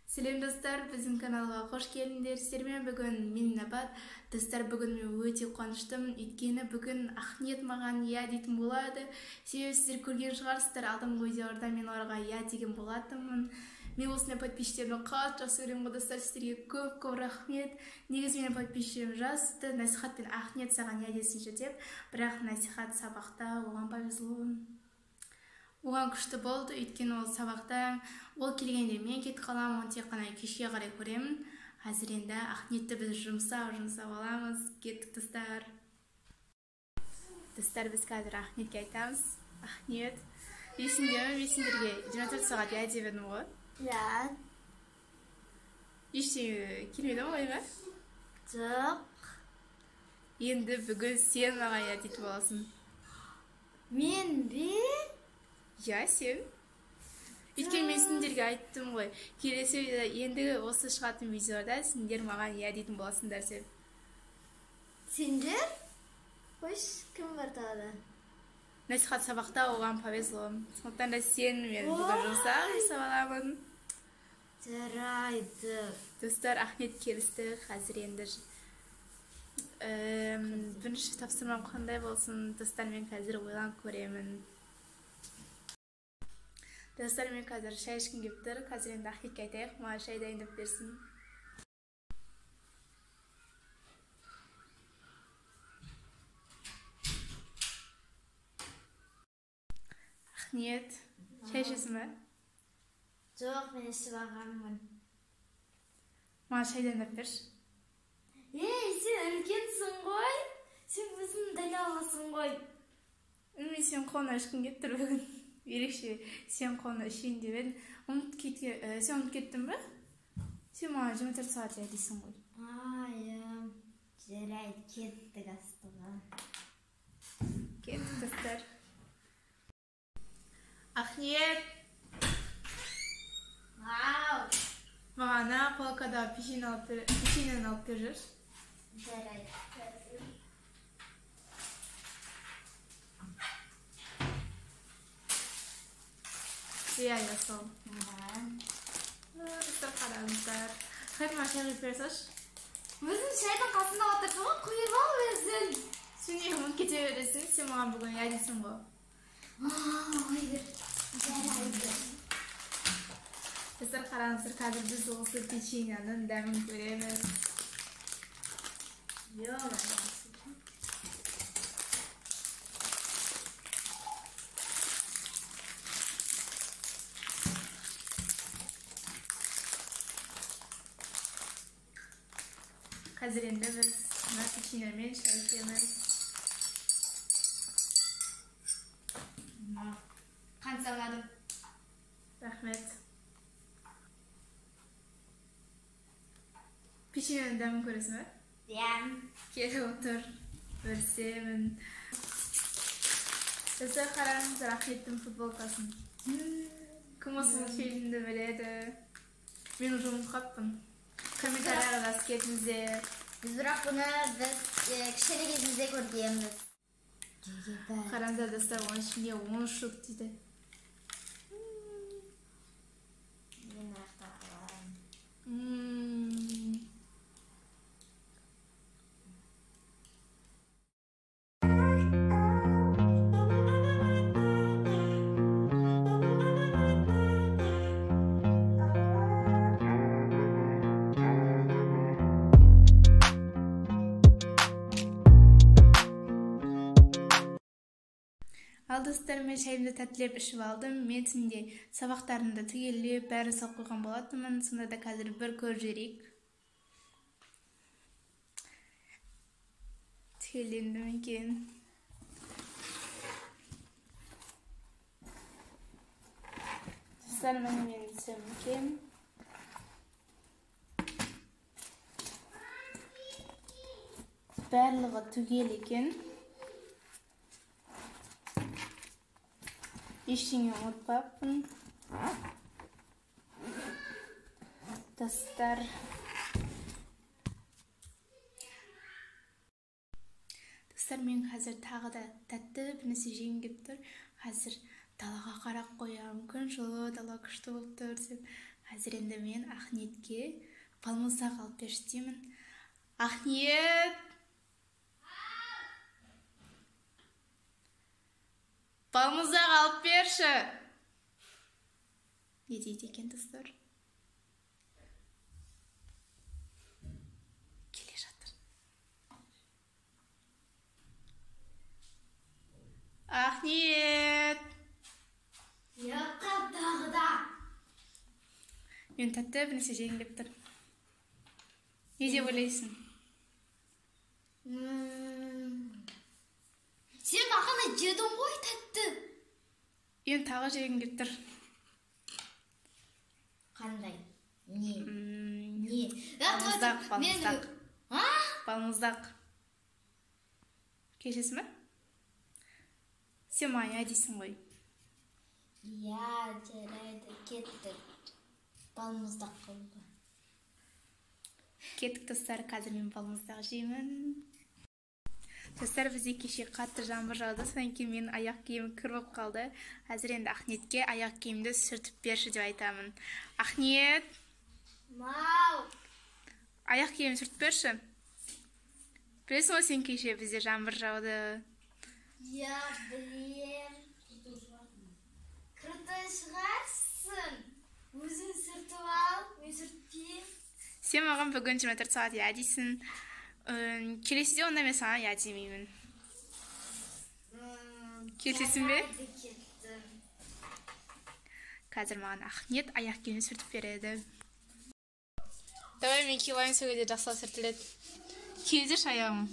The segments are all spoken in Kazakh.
Сәлем достар, біздің каналға қош келдіңдер. Сіздермен бүгін мен Набат. Достар, бүгін мен өте қуаныштымын, өйткені бүгін Ахниет маған я дейтін болады. Себебі сіздер көрген шығарсыздар, алдыңғы видеоларда мен оларға я деген болатынмын. Мен осындай подписчиктерімді қатты жақсы көремін ғой достар, сіздерге көп рахмет. Негізі менің подписчиктерім жазды, насихатпен Ахниет саған я десінші деп, бірақ насихат сабақта оған повезло. Оған күшті болды, өйткені ол сабақта ол келгенде мен кетіп қаламын, оны тек қана кешке қарай көремін. Қазір енді Ахниетті біз жұмсап аламыз. Кеттік достар. Достар, біз қазір Ахниетке айтамыз. Ахниет, есіңде ме? Мен сендерге 24 сағат я деп едім ғой. Иә. Ештеңе келмеді ме ойыңа? Жоқ. Енді бүгін сен маған я дейтін боласың. Мен бе? Я, сен. Өйткені мен сендерге айттым ғой, келесі ендігі осы шығатын видеоларда сендер маған я дейтін боласыңдар деп. Сендер? Қойш, кім бар тағы? Насихат сабақта оған повезло. Сондықтан да сен мен бүгін жұмсап аламын. Жарайды. Достар, Ахниет келісті. Қазір енді бірінші тапсырмам қандай болсын. Достар, мен қазір ойланып көремін. Достар, мен қазір шай ішкім келіп тұр. Қазір енді Ахниетке айтайық, маған шай дайындап берсін. Ахниет, шай ішесің бе? Жоқ, мен ішіп алғанмын. Маған шай дайындап берші. Сен үлкенсің ғой? Сен өзің дайын аласың ғой? Мен сен қолына ішкім келіп тұр бүгін. Ерекше сен қолына ішейін деп едім. Сен ұмытып кеттің бе? Сен маған 24 сағат я дейсің ғой. Жарайды, кеттік астыға. Кеттік достар. Ахниет! Маған полкада печеньені алып бер жүрші. Жарайды. Я сол. Достар, қараңыздар. Қайтма шай құйып бере салшы. Өзің шайдың қасында отырсың ғой, құйып ал өзің. Сен неге ұмытып кете бересің? Сен маған бүгін я дейсің ғой. Жарайды. Достар, қараңыздар, қазір біз осы печеньенің дәмін көреміз. Қазір енді біз печеньемен шай ішеміз. Қант саладым. Рахмет. Печеньенің дәмін көресің бе? Иә. Келіп отыр. Көрсемін. Достар, қараңыздар Ахниеттің футболкасын. Кім осы фильмді біледі? Мен уже ұмытып қалыппын. Комментарияға жазып кетіңіздер. Біз бірақ бұны кішкене кезімізде көргенбіз. Қараңыздар достар, оның ішінде 10 штук дейді. Мен ақтап қалам. Ал достар, мен шайымды тәттілеп ішіп алдым. Мен сінде сабақтарымды түгелеп, бәрін салып қойған болатынмын. Сонда да қазір бір көріп жіберейік. Түгелденді ме екен? Достар, міне менің сөмкем. Барлығы түгел екен. Ештеңе ұмытпаппын. Достар, мен қазір тағы да тәтті бір нәрсе жегім келіп тұр. Қазір далаға қарап қоямын. Күн жылы, дала күшті болып тұр деп. Қазір енді мен Ахниетке балмұздақ алып берші деймін. Ахниет! Балмұздақ алып берші! Не дейді екен достар? Келе жатыр. Ахниет! Яққа тағыда. Мен тәтті бір нәрсе жегім келіп тұр. Не деп ойлайсың? Сен бағана жедің ғой тәтті. Мен тағы жегім келіп тұр. Қандай? Не? Балмұздақ. Балмұздақ. Келесің бе? Сен маған дейсің ғой. Я, жарайды, кеттік. Балмұздақ қылды. Кеттік достар, қазір мен балмұздақ жеймін. Достар, бізде кеше қатты жаңбыр жауды, содан кейін менің аяқ киімім кіріп қалды. Әзір енді Ахниетке аяқ киімді сүртіп берші деп айтамын. Ахниет! Мау! Аяқ киімін сүртіп берші. Білесің ғой сен кеше бізде жаңбыр жауды. Я білем. Крутой шығарсың. Өзің сүртіп ал, мен сүртпеймін. Сен маған бүгін 24 сағат я дейсің. Келесіде онда мен саған я демеймін. Келесің бе? Қазір маған Ахниет аяқ киімін сүртіп береді. Давай мен киылайын, сөйде жақсылап сүртіледі. Кездерші аяғым.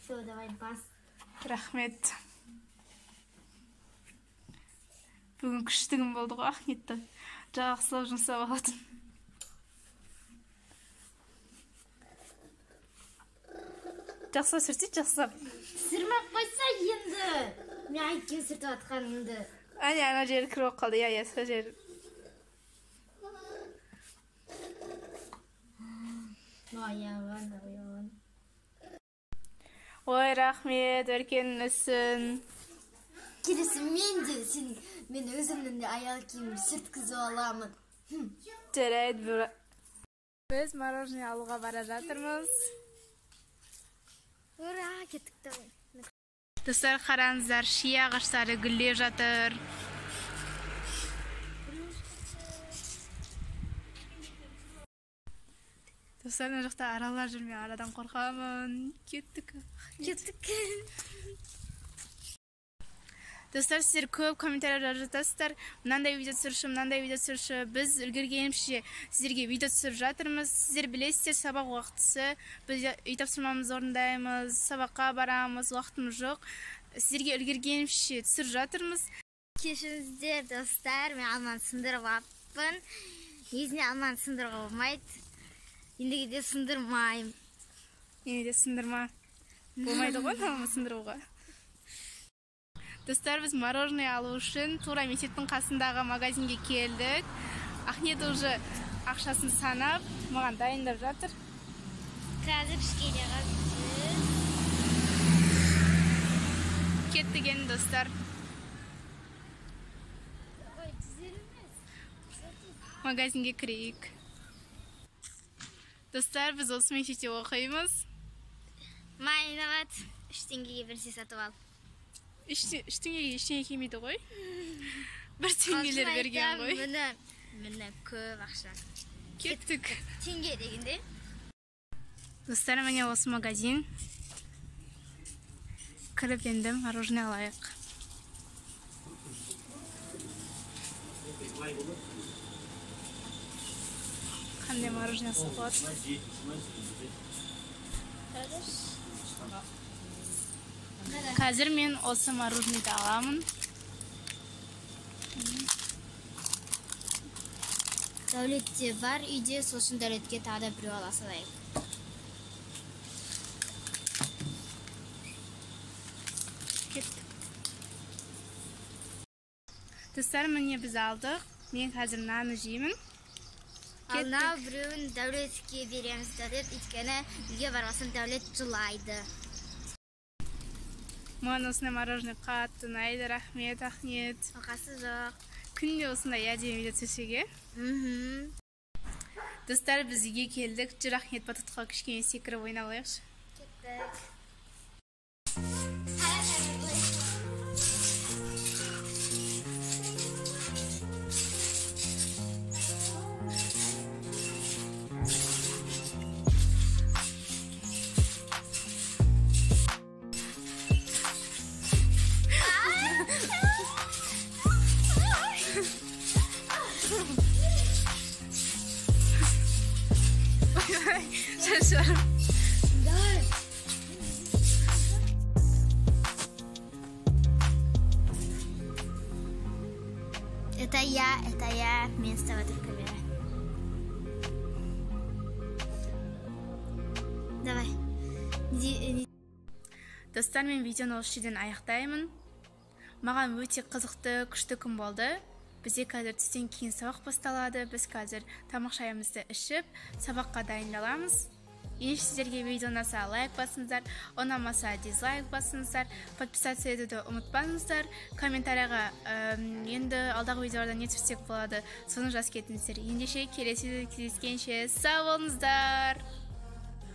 Все, давай бас. Рахмет. Бүгін күштігім болды ғой Ахниетті. Жақсылап жұмсап алатын. Жақсылап сүртейді, жақсылап. Сүрмек қойса енді. Мен айткен сүртіп атқанымды. Әне, ана жері кіріп қалды, я, сол жері. Аяған. Ой, рахмет, өркен өссін. Келесі мен өзімнің де аяқ киімімді сүрткізіп аламын. Жарайды, біз мороженое алуға бара жатырмыз. Ура, кеттік та. Достар, қараңыздар, шия ағаштары гүлдеп жатыр. Достар, мына жақта аралар жүр, мен арадан қорқамын. Кеттік. Достар, сіздер көп комментариялар жазасыздар. Мынандай видео түсірші, біз үлгергенімізше сіздерге видео түсіріп жатырмыз. Сіздер білесіздер, сабақ уақытысы. Біз үй тапсырмамызды орындаймыз, сабаққа барамыз, уақытымыз жоқ. Сіздерге үлгергенімізше түсіріп жатырмыз. Кешіріңіздер, достар, мен алманы сындырып алыппын. Негізінде алманы сындыруға болмайды. Ендігіде сындырмайым. Енеде сындырма. Болмайды ғой, алманы сындыруға. Достар, біз мороженое алу үшін тура мектептің қасындағы магазинге келдік. Ахниет уже ақшасын санап, маған дайындап жатыр. Қазір ішкеде қазір. Кеттік енді, достар. Магазинге кірейік. Достар, біз осы мектепте оқимыз. Майнават, 3 теңгеге бірсе сатып ал. Ештеңе келмейді ғой. 1 теңгелер берген ғой. Міне көп ақша. Кеттік. Теңге дегенде. Достар, міне осы магазин. Кіріп енді мороженое алайық. Қандай мороженое сатылады? Қазір мен осы мороженеді аламын. Дәулетте бар үйде, сосын Дәулетке тағы да біреу ала салайық. Кеттік. Достар, міне біз алдық. Мен қазір наны жеймін. Ана біреуін Дәулетке береміз. Дәулет өйткені үйге барғасын Дәулет жылайды. Маған осындай мороженое қатты ұнайды. Рахмет, Ахмет. Ақасы жоқ. Күнде осындай әдемі видео түсуге. Достар, біз үйге келдік. Жүр Ахмет батутқа кішкене секіріп ойнап алайықшы. Кеттік. Шаршарым. Давай. Это я. Мен с тобой только вера. Давай. Достар, мен видеоны осы жерден аяқтаймын. Маған өте қызықты, күшті күн болды. Бізде қазір түстен кейін сабақ басталады. Біз қазір тамақ шайымызды ішіп, сабаққа дайындаламыз. Егер сіздерге видео ұнаса лайк басыңыздар, ұнамаса дизлайк басыңыздар, подписаться етуді ұмытпаңыздар. Комментарияға енді алдағы видеоларда не түсірсек болады, соны жазып кетіңіздер. Ендеше келесі кездескенше сау болыңыздар.